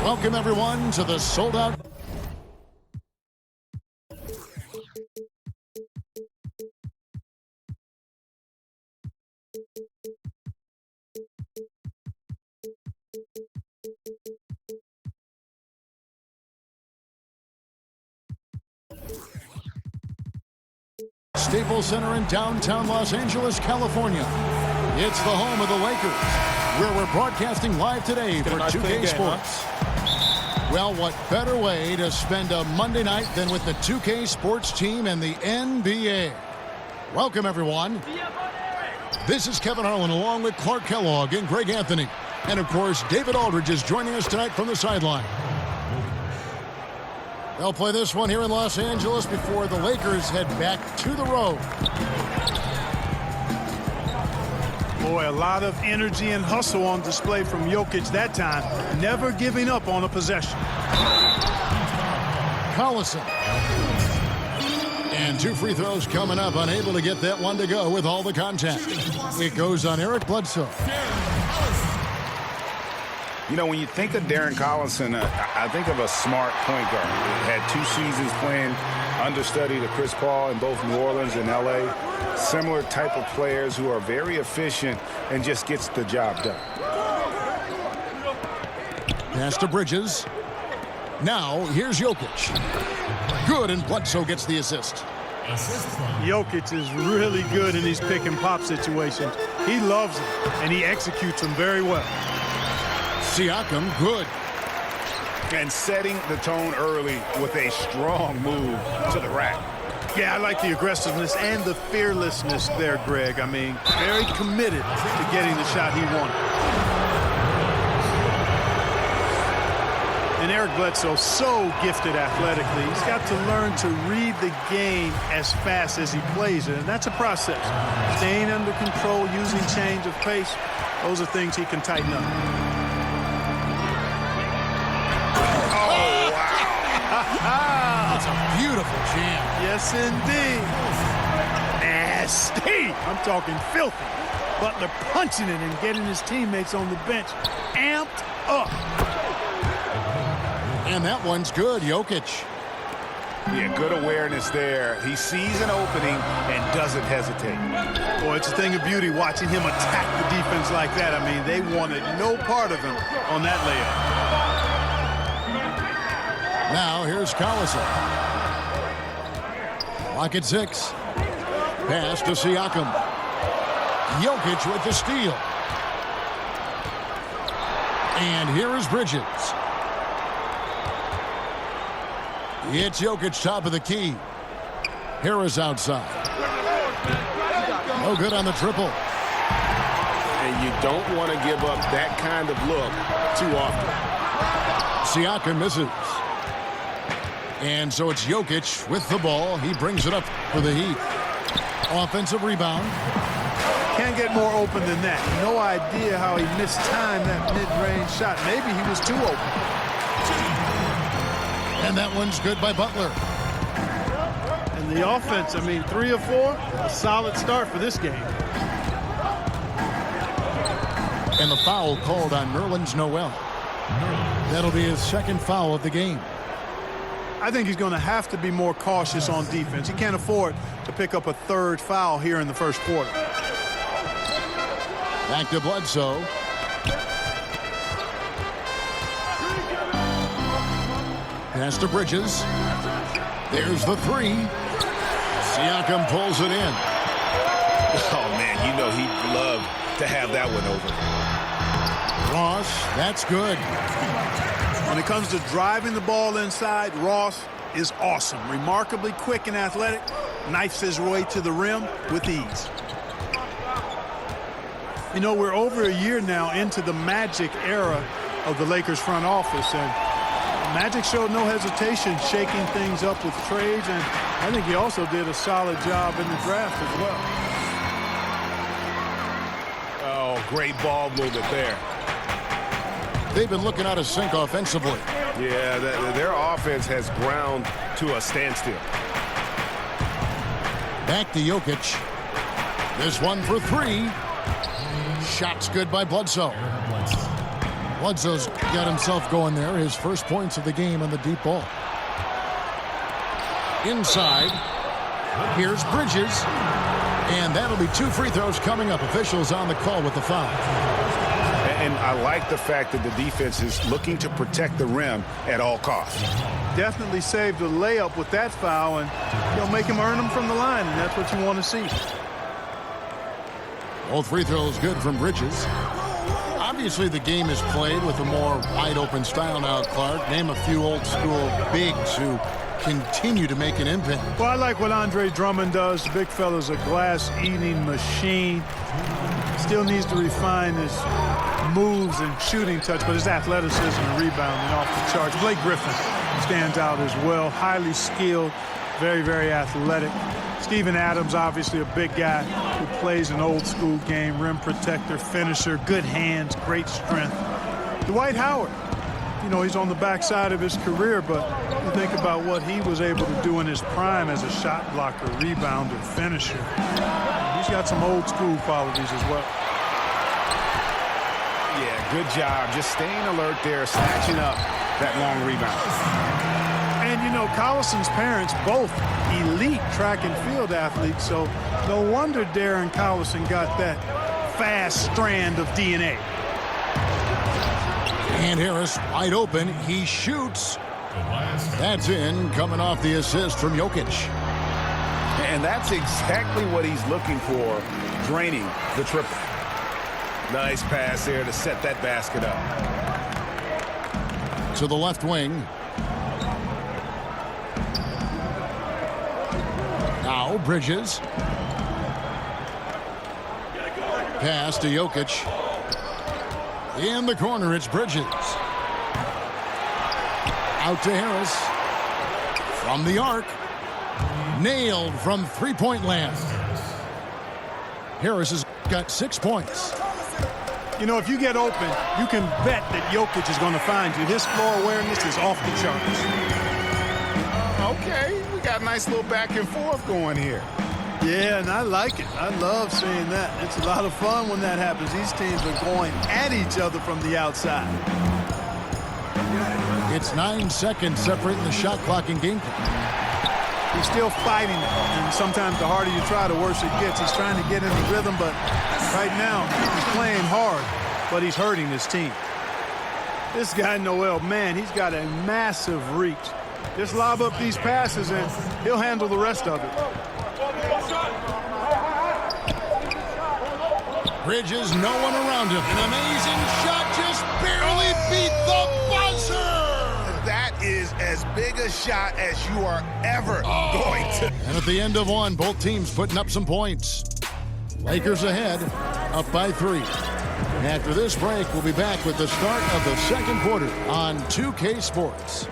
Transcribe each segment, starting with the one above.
Welcome, everyone, to the sold-out... Staples Center in downtown Los Angeles, California. It's the home of the Lakers, where we're broadcasting live today for 2K Sports. Well, what better way to spend a Monday night than with the 2K Sports team and the NBA? Welcome, everyone. This is Kevin Harlan along with Clark Kellogg and Greg Anthony. And, of course, David Aldridge is joining us tonight from the sideline. They'll play this one here in Los Angeles before the Lakers head back to the road. Boy, a lot of energy and hustle on display from Jokic that time. Never giving up on a possession. Collison. And 2 free throws coming up. Unable to get that one to go with all the contact. It goes on Eric Bledsoe. You know, when you think of Darren Collison, I think of a smart point guard. Had 2 seasons playing understudy to Chris Paul in both New Orleans and L.A. Similar type of players who are very efficient and just gets the job done. Pass to Bridges. Now, here's Jokic. Good, and Bledsoe gets the assist. Jokic is really good in these pick-and-pop situations. He loves them, and he executes them very well. Siakam, good. And setting the tone early with a strong move to the rack. Yeah, I like the aggressiveness and the fearlessness there, Greg. I mean, very committed to getting the shot he wanted. And Eric Bledsoe, so gifted athletically. He's got to learn to read the game as fast as he plays it, and that's a process. Staying under control, using change of pace, those are things he can tighten up. That's a beautiful jam. Yes, indeed. Nasty. I'm talking filthy. Butler punching it and getting his teammates on the bench amped up. And that one's good, Jokic. Yeah, good awareness there. He sees an opening and doesn't hesitate. Boy, it's a thing of beauty watching him attack the defense like that. I mean, they wanted no part of him on that layup. Now, here's Collison. Lock at 6. Pass to Siakam. Jokic with the steal. And here is Bridges. It's Jokic, top of the key. Harris outside. No good on the triple. And you don't want to give up that kind of look too often. Siakam misses. And so it's Jokic with the ball. He brings it up for the Heat. Offensive rebound. Can't get more open than that. No idea how he mistimed that mid-range shot. Maybe he was too open. And that one's good by Butler. And the offense, I mean, 3 of 4, a solid start for this game. And the foul called on Nerlens Noel. That'll be his 2nd foul of the game. I think he's going to have to be more cautious on defense. He can't afford to pick up a 3rd foul here in the 1st quarter. Back to Bledsoe. Pass to Bridges. There's the 3. Siakam pulls it in. Oh, man, you know he'd love to have that one over. Ross, that's good. When it comes to driving the ball inside, Ross is awesome. Remarkably quick and athletic. Knifes his way to the rim with ease. You know, we're over a year now into the Magic era of the Lakers front office, and Magic showed no hesitation shaking things up with trades, and I think he also did a solid job in the draft as well. Oh, great ball movement there. They've been looking out of sync offensively. Yeah, their offense has ground to a standstill. Back to Jokic. This one for 3. Shot's good by Bledsoe. Bledsoe's got himself going there. His first points of the game on the deep ball. Inside. Here's Bridges. And that'll be 2 free throws coming up. Officials on the call with the foul. And I like the fact that the defense is looking to protect the rim at all costs. Definitely saved a layup with that foul, and they'll make him earn them from the line, and that's what you want to see. Both free throws good from Bridges. Obviously, the game is played with a more wide-open style now, Clark. Name a few old-school bigs who continue to make an impact. Well, I like what Andre Drummond does. The big fella's a glass-eating machine. Still needs to refine his moves and shooting touch, but his athleticism and rebounding off the charts. Blake Griffin stands out as well. Highly skilled, very, very athletic. Steven Adams, obviously a big guy who plays an old-school game. Rim protector, finisher, good hands, great strength. Dwight Howard. You know, he's on the backside of his career, but you think about what he was able to do in his prime as a shot blocker, rebounder, finisher. He's got some old school qualities as well. Yeah, good job. Just staying alert there, snatching up that long rebound. And, you know, Collison's parents, both elite track and field athletes, so no wonder Darren Collison got that fast strand of DNA. And Harris wide open. He shoots. That's in, coming off the assist from Jokic. And that's exactly what he's looking for, draining the triple. Nice pass there to set that basket up. To the left wing. Now Bridges. Pass to Jokic. In the corner, it's Bridges. Out to Harris. From the arc. Nailed from three-point land. Harris has got 6 points. You know, if you get open, you can bet that Jokic is going to find you. His floor awareness is off the charts. Okay, we got a nice little back and forth going here. Yeah, and I like it. I love seeing that. It's a lot of fun when that happens. These teams are going at each other from the outside. It's 9 seconds separating the shot clock and game clock. He's still fighting it, and sometimes the harder you try, the worse it gets. He's trying to get in the rhythm, but right now he's playing hard, but he's hurting his team. This guy, Noel, man, he's got a massive reach. Just lob up these passes, and he'll handle the rest of it. Bridges, no one around him. An amazing shot, just barely beat the buzzer. That is as big a shot as you are ever going to. And at the end of one, both teams putting up some points. Lakers ahead, up by 3. After this break, we'll be back with the start of the second quarter on 2K Sports.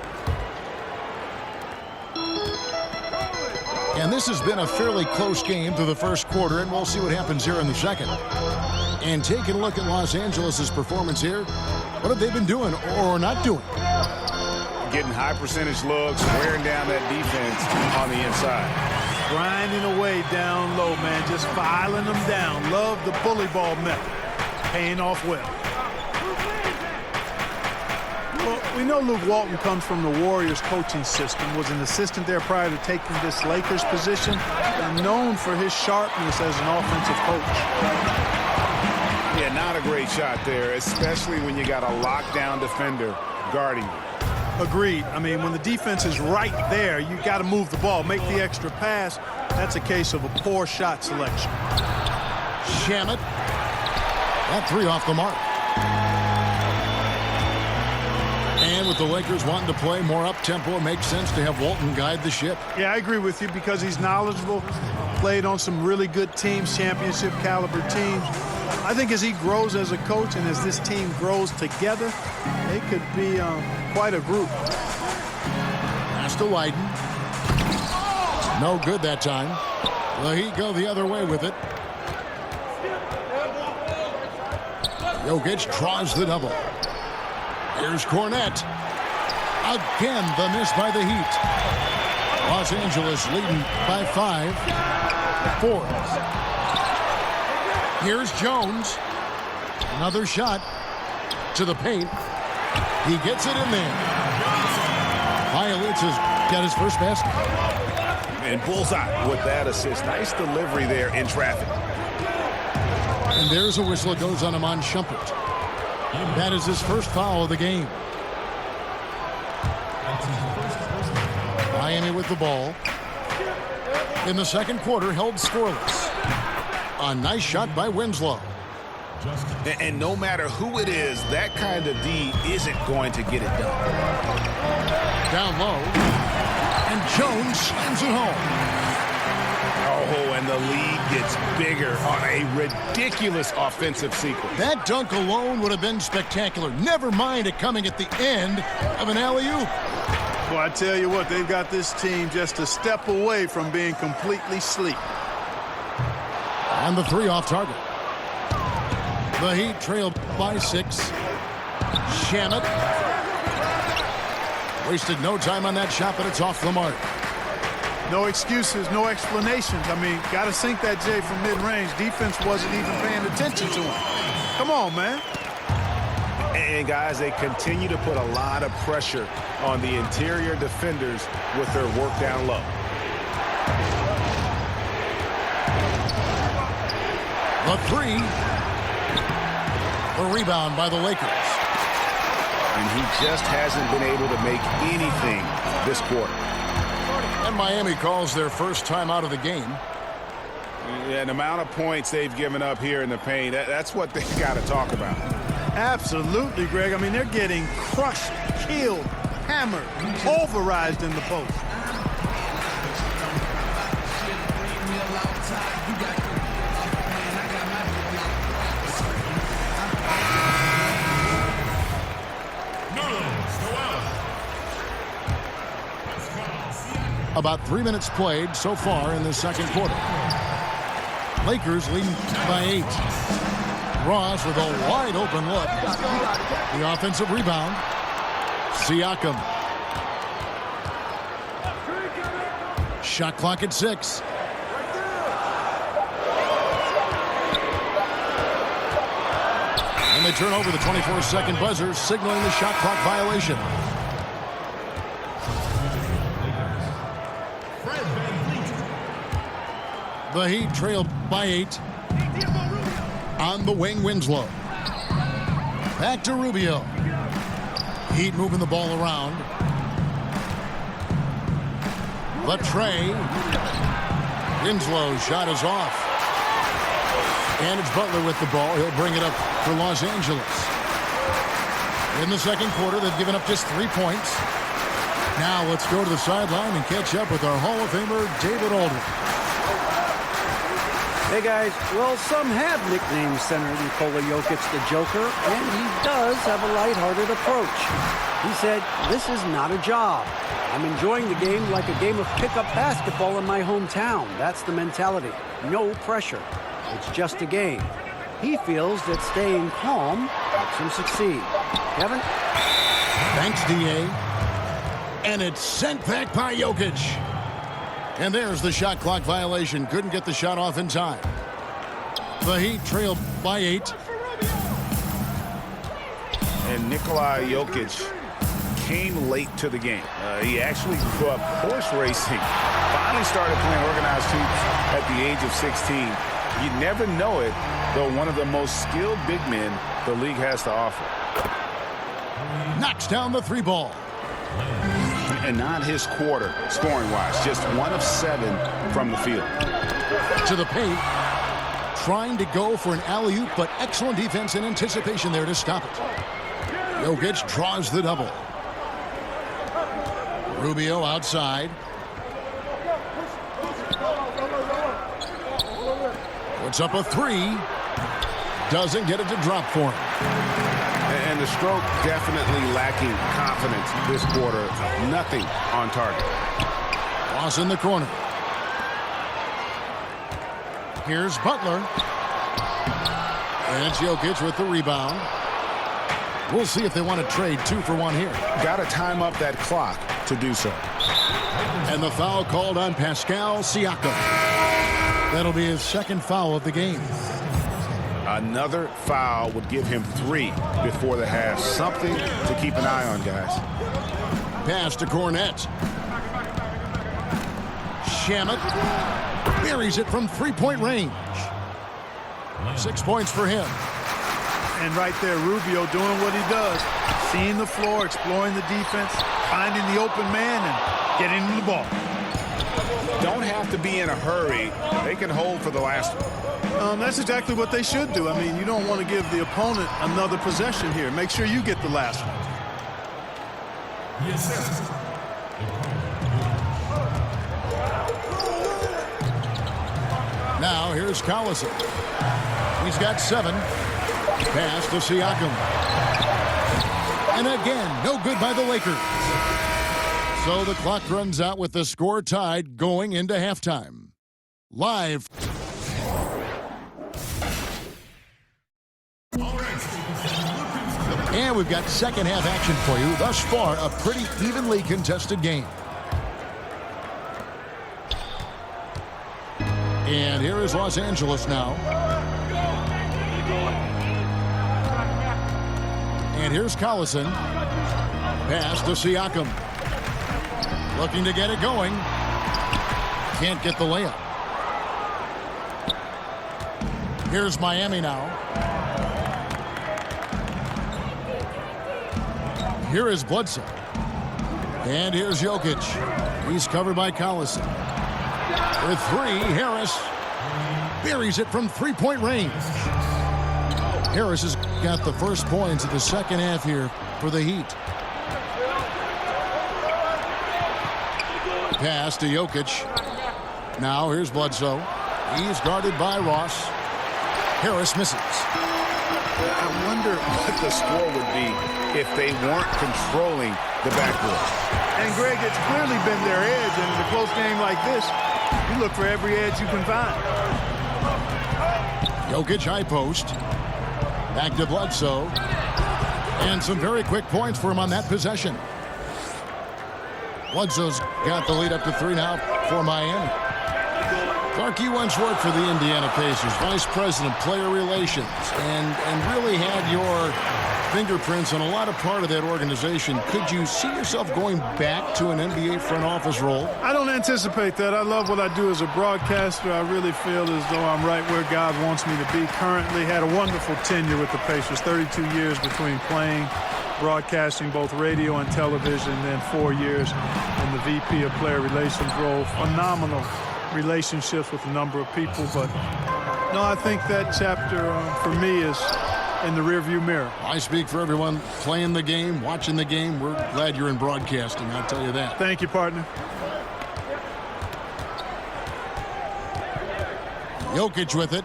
And this has been a fairly close game through the first quarter, and we'll see what happens here in the second. And taking a look at Los Angeles' performance here, what have they been doing or not doing? Getting high percentage looks, wearing down that defense on the inside. Grinding away down low, man, just filing them down. Love the bully ball method. Paying off well. Well, we know Luke Walton comes from the Warriors coaching system, was an assistant there prior to taking this Lakers position, and known for his sharpness as an offensive coach. Yeah, not a great shot there, especially when you got a lockdown defender guarding you. Agreed. I mean, when the defense is right there, you got to move the ball, make the extra pass. That's a case of a poor shot selection. Shamet. That 3 off the mark. And with the Lakers wanting to play more up-tempo, it makes sense to have Walton guide the ship. Yeah, I agree with you because he's knowledgeable, played on some really good teams, championship caliber teams. I think as he grows as a coach and as this team grows together, they could be quite a group. Pass to Wyden. No good that time. Well, he go the other way with it. Jokic draws the double. Here's Cornette. Again, the miss by the Heat. Los Angeles leading by 5. 4. Here's Jones. Another shot to the paint. He gets it in there. Violates has got his first basket. And bullseye with that assist. Nice delivery there in traffic. And there's a whistle. It goes on him on Shumpert. That is his first foul of the game. Miami with the ball. In the second quarter, held scoreless. A nice shot by Winslow. And no matter who it is, that kind of D isn't going to get it done. Down low. And Jones slams it home. Oh, and the lead gets bigger on a ridiculous offensive sequence. That dunk alone would have been spectacular. Never mind it coming at the end of an alley-oop. Well, I tell you what, they've got this team just a step away from being completely asleep. And the three off target. The Heat trail by 6. Shamet. Wasted no time on that shot, but it's off the mark. No excuses, no explanations. I mean, got to sink that J from mid-range. Defense wasn't even paying attention to him. Come on, man. And, guys, they continue to put a lot of pressure on the interior defenders with their work down low. The three. The rebound by the Lakers. And he just hasn't been able to make anything this quarter. And Miami calls their first time out of the game. Yeah, the amount of points they've given up here in the paint, that's what they've got to talk about. Absolutely, Greg. I mean, they're getting crushed, killed, hammered, pulverized in the post. About 3 minutes played so far in the second quarter. Lakers leading by 8. Ross with a wide open look. The offensive rebound. Siakam. Shot clock at 6. And they turn over the 24-second buzzer, signaling the shot clock violation. The Heat trail by 8. On the wing, Winslow. Back to Rubio. Heat moving the ball around. Latrey. Winslow shot is off. And it's Butler with the ball. He'll bring it up for Los Angeles. In the second quarter, they've given up just 3 points. Now let's go to the sideline and catch up with our Hall of Famer, David Aldridge. Hey guys, well, some have nicknamed center Nikola Jokic the Joker, and he does have a lighthearted approach. He said, "This is not a job. I'm enjoying the game like a game of pickup basketball in my hometown. That's the mentality. No pressure. It's just a game." He feels that staying calm helps him succeed. Kevin? Thanks, D.A. And it's sent back by Jokic. And there's the shot clock violation. Couldn't get the shot off in time. The Heat trailed by 8. And Nikola Jokic came late to the game. He actually grew up horse racing. Finally started playing organized hoops at the age of 16. You never know it, though one of the most skilled big men the league has to offer. Knocks down the 3 ball. And not his quarter, scoring-wise. Just 1 of 7 from the field. To the paint. Trying to go for an alley-oop, but excellent defense and anticipation there to stop it. Jokic draws the double. Rubio outside. Puts up a 3. Doesn't get it to drop for him. And the stroke definitely lacking confidence this quarter. Nothing on target. Ross in the corner. Here's Butler. And it's Jokic with the rebound. We'll see if they want to trade 2 for 1 here. Got to time up that clock to do so. And the foul called on Pascal Siakam. That'll be his second foul of the game. Another foul would give him 3 before the half. Something to keep an eye on, guys. Pass to Cornette. Shamet buries it from 3-point range. 6 points for him. And right there, Rubio doing what he does. Seeing the floor, exploring the defense, finding the open man, and getting him the ball. Don't have to be in a hurry. They can hold for the last one. That's exactly what they should do. I mean, you don't want to give the opponent another possession here. Make sure you get the last one. Now here's Collison. He's got 7. Pass to Siakam. And again, no good by the Lakers. So the clock runs out with the score tied going into halftime. Live. And we've got second half action for you. Thus far, a pretty evenly contested game. And here is Los Angeles now. And here's Collison. Pass to Siakam. Looking to get it going. Can't get the layup. Here's Miami now. Here is Bledsoe. And here's Jokic. He's covered by Collison. For 3, Harris buries it from 3-point range. Harris has got the first points of the second half here for the Heat. Pass to Jokic. Now here's Bledsoe. He's guarded by Ross. Harris misses. I wonder what the score would be if they weren't controlling the backcourt. And Greg, it's clearly been their edge, and in a close game like this, you look for every edge you can find. Jokic high post. Back to Bledsoe. And some very quick points for him on that possession. Bledsoe's got the lead up to 3 now for Miami. Clark, you once worked for the Indiana Pacers, Vice President, Player Relations, and really had your fingerprints on a lot of part of that organization. Could you see yourself going back to an NBA front office role? I don't anticipate that. I love what I do as a broadcaster. I really feel as though I'm right where God wants me to be. Currently had a wonderful tenure with the Pacers, 32 years between playing, broadcasting both radio and television, then 4 years in the VP of Player Relations role. Phenomenal relationships with a number of people, but no, I think that chapter for me is in the rearview mirror. I speak for everyone playing the game, watching the game. We're glad you're in broadcasting, I'll tell you that. Thank you, partner. Jokic with it.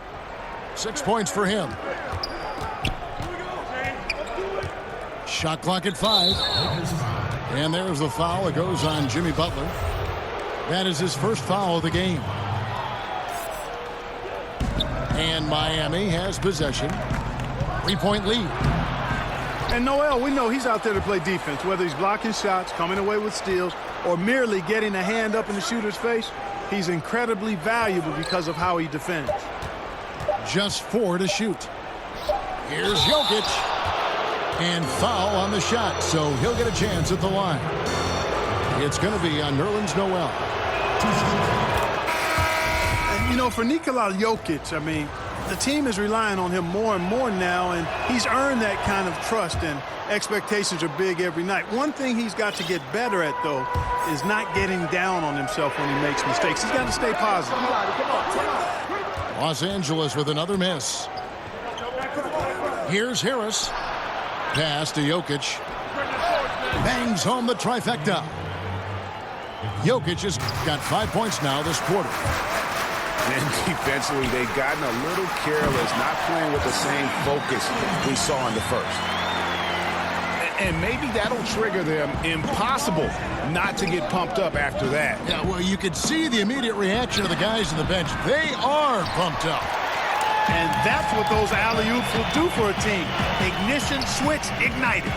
6 points for him. Shot clock at 5. And there's the foul. It goes on Jimmy Butler. That is his first foul of the game. And Miami has possession. 3-point lead. And Noel, we know he's out there to play defense, whether he's blocking shots, coming away with steals, or merely getting a hand up in the shooter's face. He's incredibly valuable because of how he defends. Just 4 to shoot. Here's Jokic. And foul on the shot, so he'll get a chance at the line. It's going to be on Nerlens Noel. And, you know, for Nikola Jokic, I mean, the team is relying on him more and more now, and he's earned that kind of trust, and expectations are big every night. One thing he's got to get better at, though, is not getting down on himself when he makes mistakes. He's got to stay positive. Los Angeles with another miss. Here's Harris. Pass to Jokic. Bangs home the trifecta. Jokic has got 5 points now this quarter. And defensively, they've gotten a little careless, not playing with the same focus we saw in the first. And maybe that'll trigger them. Impossible not to get pumped up after that. Yeah, well, you could see the immediate reaction of the guys on the bench. They are pumped up. And that's what those alley-oops will do for a team. Ignition switch ignited.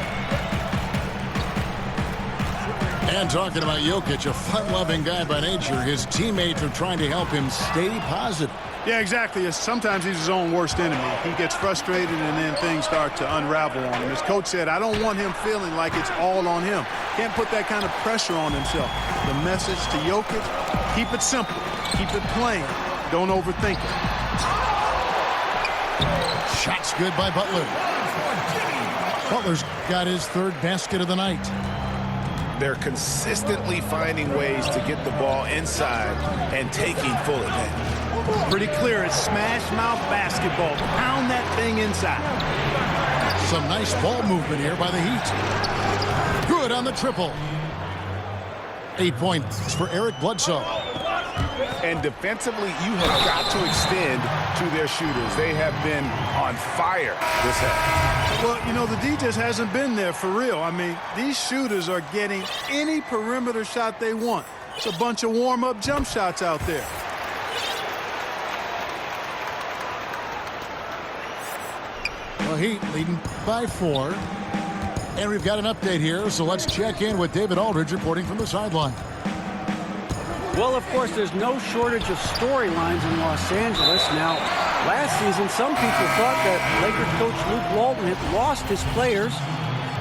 And talking about Jokic, a fun-loving guy by nature, his teammates are trying to help him stay positive. Yeah, exactly. Sometimes he's his own worst enemy. He gets frustrated and then things start to unravel on him. As Coach said, I don't want him feeling like it's all on him. Can't put that kind of pressure on himself. The message to Jokic, keep it simple. Keep it plain. Don't overthink it. Shot's good by Butler. Butler's got his third basket of the night. They're consistently finding ways to get the ball inside and taking full advantage. Pretty clear. It's smash mouth basketball. Pound that thing inside. Some nice ball movement here by the Heat. Good on the triple. 8 points for Eric Bledsoe. And defensively, you have got to extend to their shooters. They have been on fire this half. Well, you know, the D just hasn't been there for real. I mean, these shooters are getting any perimeter shot they want. It's a bunch of warm-up jump shots out there. Well, Heat leading by 4. And we've got an update here, so let's check in with David Aldridge reporting from the sideline. Well, of course, there's no shortage of storylines in Los Angeles. Now, last season, some people thought that Lakers coach Luke Walton had lost his players,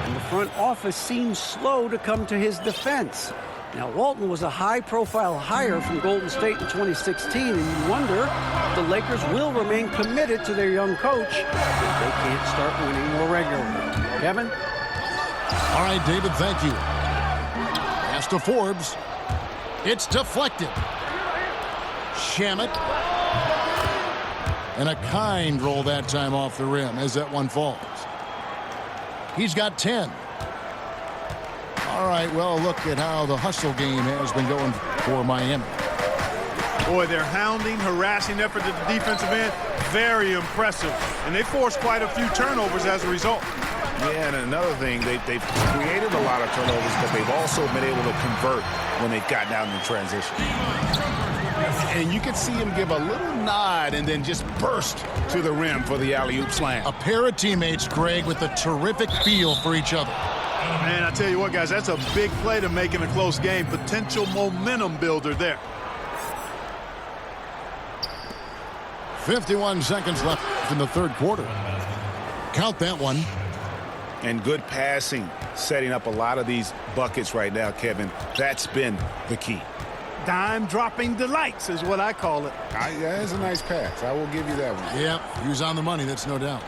and the front office seemed slow to come to his defense. Now, Walton was a high-profile hire from Golden State in 2016, and you wonder if the Lakers will remain committed to their young coach if they can't start winning more regularly. Kevin? All right, David, thank you. Pass to Forbes. It's deflected. Shamet. And a kind roll that time off the rim as that one falls. He's got 10. All right, well, look at how the hustle game has been going for Miami. Boy, their hounding, harassing effort at the defensive end, very impressive. And they forced quite a few turnovers as a result. Yeah, and another thing, they've created a lot of turnovers, but they've also been able to convert when they've gotten out in the transition. And you can see him give a little nod and then just burst to the rim for the alley-oop slam. A pair of teammates, Greg, with a terrific feel for each other. Man, I tell you what, guys, that's a big play to make in a close game. Potential momentum builder there. 51 seconds left in the third quarter. Count that one. And good passing, setting up a lot of these buckets right now, Kevin. That's been the key. Dime-dropping delights is what I call it. Yeah, it's a nice pass. I will give you that one. Yep, he was on the money, that's no doubt.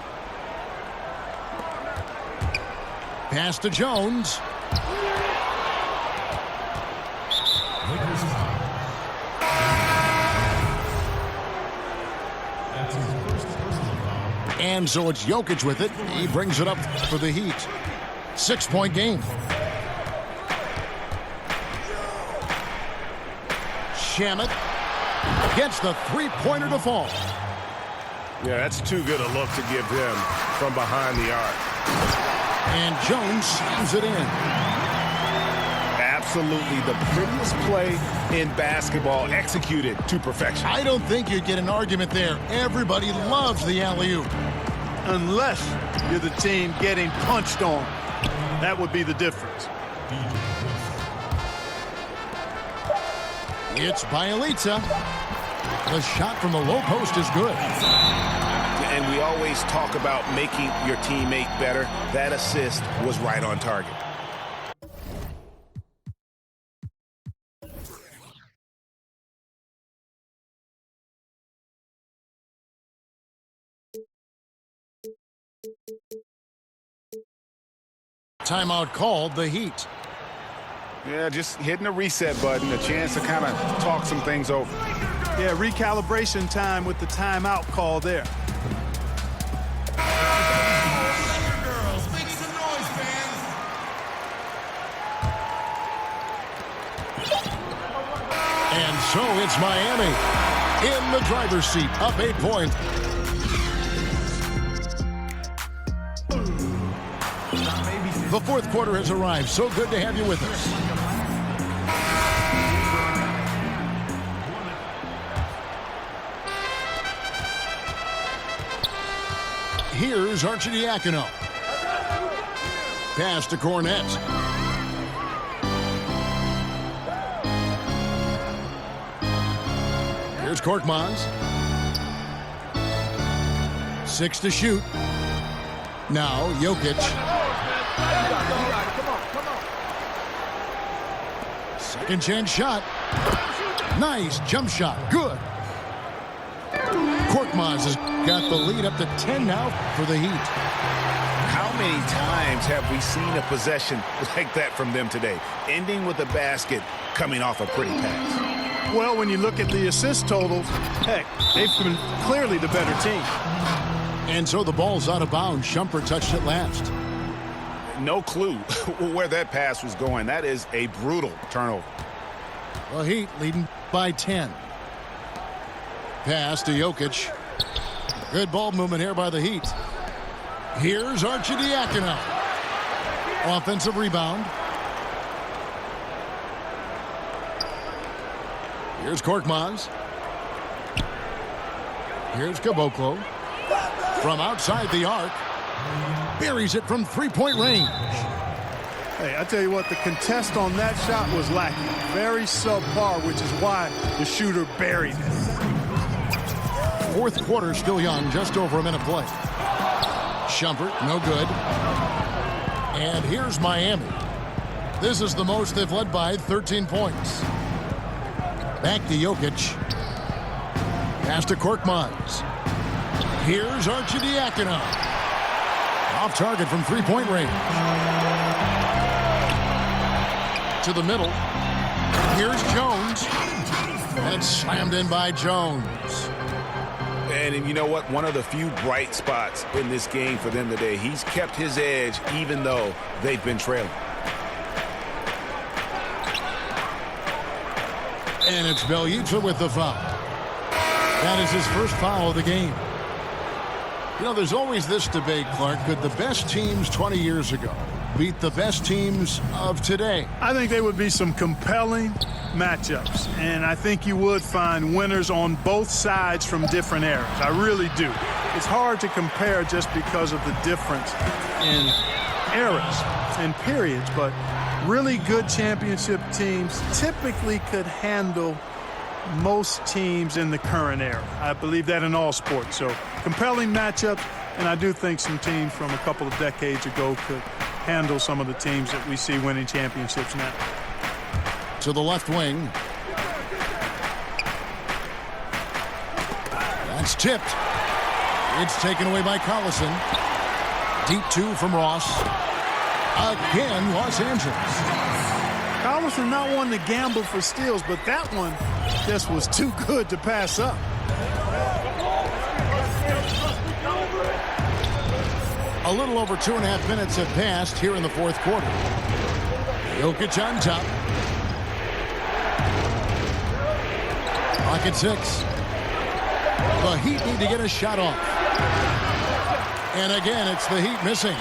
Pass to Jones. And so it's Jokic with it. He brings it up for the Heat. 6-point game. Shamet gets the three-pointer to fall. Yeah, that's too good a look to give them from behind the arc. And Jones slams it in. Absolutely the prettiest play in basketball, executed to perfection. I don't think you'd get an argument there. Everybody loves the alley-oop. Unless you're the team getting punched on. That would be the difference. It's Bielitsa. The shot from the low post is good. And we always talk about making your teammate better. That assist was right on target. Timeout called, the Heat. Yeah, just hitting the reset button, a chance to kind of talk some things over. Yeah, recalibration time with the timeout call there. Girls, make some noise, fans. And so it's Miami in the driver's seat, up 8 points. The fourth quarter has arrived. So good to have you with us. Here's Arcidiacono. Pass to Cornette. Here's Korkmaz. 6 to shoot. Now Jokic. Second chance shot. Nice jump shot. Good. Korkmaz has got the lead up to 10 now for the Heat. How many times have we seen a possession like that from them today, ending with a basket coming off a pretty pass? Well, when you look at the assist totals, heck, they've been clearly the better team. And so the ball's out of bounds. Shumpert touched it last. No clue where that pass was going. That is a brutal turnover. The Heat leading by 10. Pass to Jokic. Good ball movement here by the Heat. Here's Arcidiakono. Offensive rebound. Here's Korkmaz. Here's Caboclo. From outside the arc. Buries it from three-point range. Hey, I tell you what, the contest on that shot was lacking. Very subpar, which is why the shooter buried it. Fourth quarter still young, just over a minute play. Shumpert, no good. And here's Miami. This is the most they've led by, 13 points. Back to Jokic. Pass to Korkmaz. Here's Arcidiakono. Off target from three-point range. To the middle. Here's Jones. And it's slammed in by Jones. And you know what? One of the few bright spots in this game for them today. He's kept his edge even though they've been trailing. And it's Bjelica with the foul. That is his first foul of the game. You know, there's always this debate, Clark. Could the best teams 20 years ago beat the best teams of today? I think there would be some compelling matchups, and I think you would find winners on both sides from different eras. I really do. It's hard to compare just because of the difference in eras and periods, but really good championship teams typically could handle most teams in the current era. I believe that in all sports. So compelling matchups, and I do think some teams from a couple of decades ago could handle some of the teams that we see winning championships now. To the left wing. That's tipped. It's taken away by Collison. Deep two from Ross. Again, Los Angeles. Collison not one to gamble for steals, but that one just was too good to pass up. A little over 2.5 minutes have passed here in the fourth quarter. Jokic on top. Clock at 6. The Heat need to get a shot off. And again, it's the Heat missing.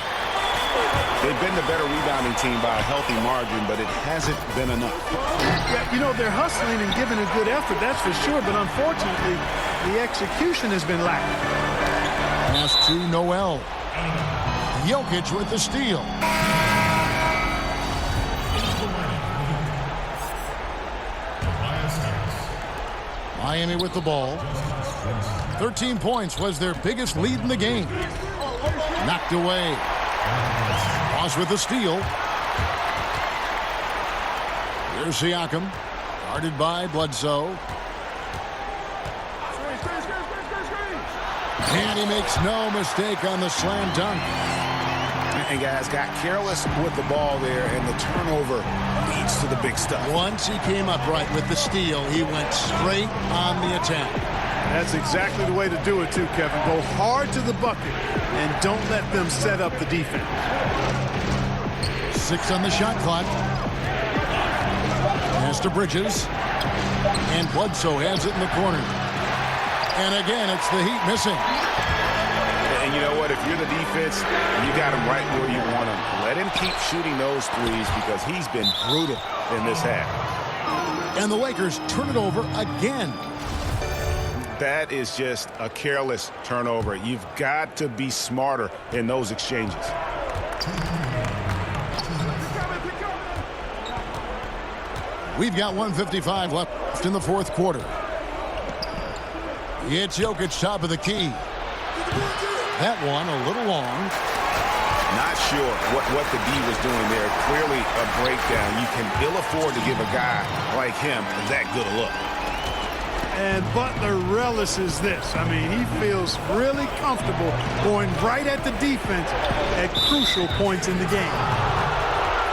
They've been the better rebounding team by a healthy margin, but it hasn't been enough. Yeah, you know, they're hustling and giving a good effort, that's for sure, but unfortunately, the execution has been lacking. Pass to Noel. Jokic with the steal. Miami with the ball. 13 points was their biggest lead in the game. Knocked away. Ross with the steal. Here's Siakam. Guarded by Bledsoe. And he makes no mistake on the slam dunk. And guys got careless with the ball there, and the turnover leads to the big stuff. Once he came upright with the steal, he went straight on the attack. That's exactly the way to do it too, Kevin. Go hard to the bucket and don't let them set up the defense. 6 on the shot clock. Pass to Bridges. And Bledsoe has it in the corner. And again, it's the Heat missing. And you know what? If you're the defense, you got him right where you want him. Let him keep shooting those threes because he's been brutal in this half. And the Lakers turn it over again. That is just a careless turnover. You've got to be smarter in those exchanges. We've got 1:55 left in the fourth quarter. It's Jokic top of the key. That one a little long. Not sure what the D was doing there. Clearly a breakdown. You can ill afford to give a guy like him that good a look. And Butler relishes this. I mean, he feels really comfortable going right at the defense at crucial points in the game.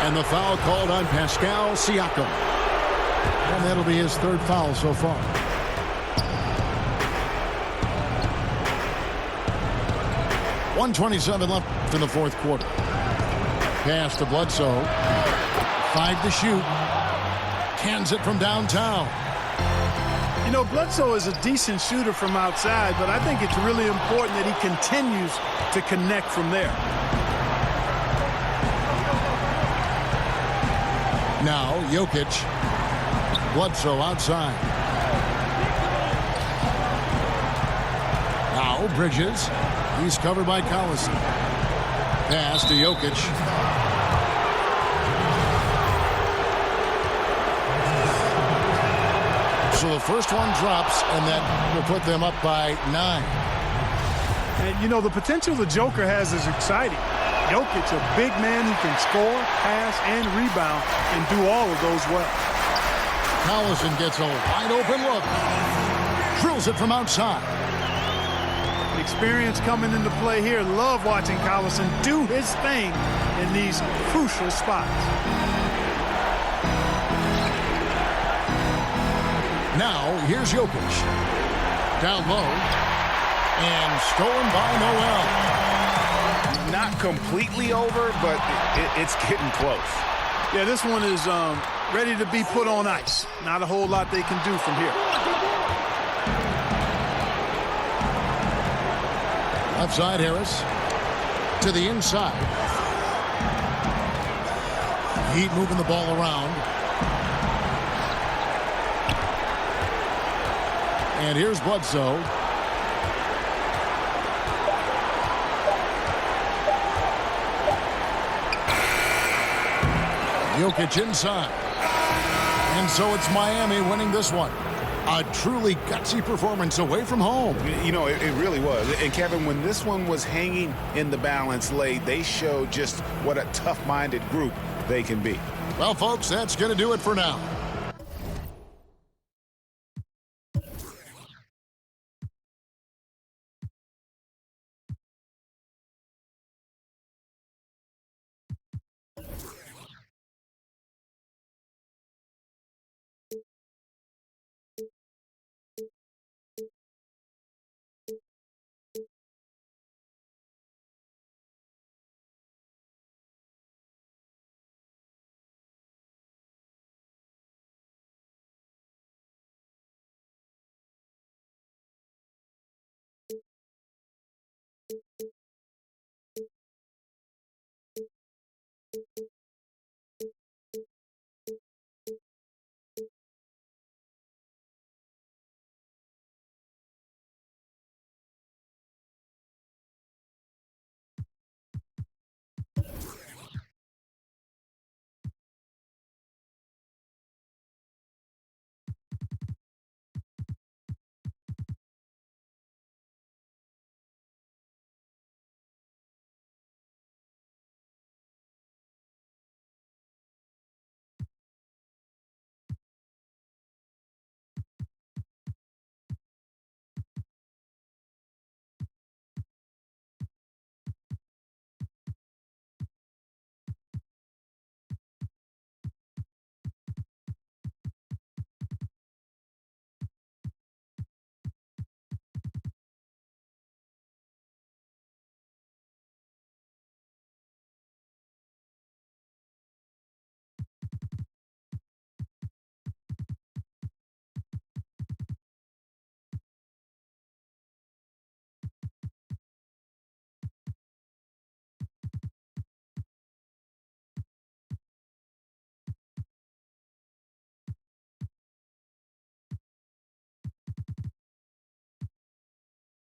And the foul called on Pascal Siakam. And that'll be his third foul so far. .127 left in the fourth quarter. Pass to Bledsoe. 5 to shoot. Cans it from downtown. You know, Bledsoe is a decent shooter from outside, but I think it's really important that he continues to connect from there. Now, Jokic. Bledsoe outside. Now, Bridges. He's covered by Collison. Pass to Jokic. So the first one drops, and that will put them up by 9. And, you know, the potential the Joker has is exciting. Jokic, a big man who can score, pass, and rebound, and do all of those well. Collison gets a wide-open look. Drills it from outside. Experience coming into play here. Love watching Collison do his thing in these crucial spots. Now, here's Jokic. Down low. And stolen by Noel. Not completely over, but it's getting close. Yeah, this one is ready to be put on ice. Not a whole lot they can do from here. Left side, Harris. To the inside. Heat moving the ball around. And here's Bledsoe. Jokic inside. And so it's Miami winning this one. A truly gutsy performance away from home. You know, it really was. And, Kevin, when this one was hanging in the balance late, they showed just what a tough-minded group they can be. Well, folks, that's going to do it for now.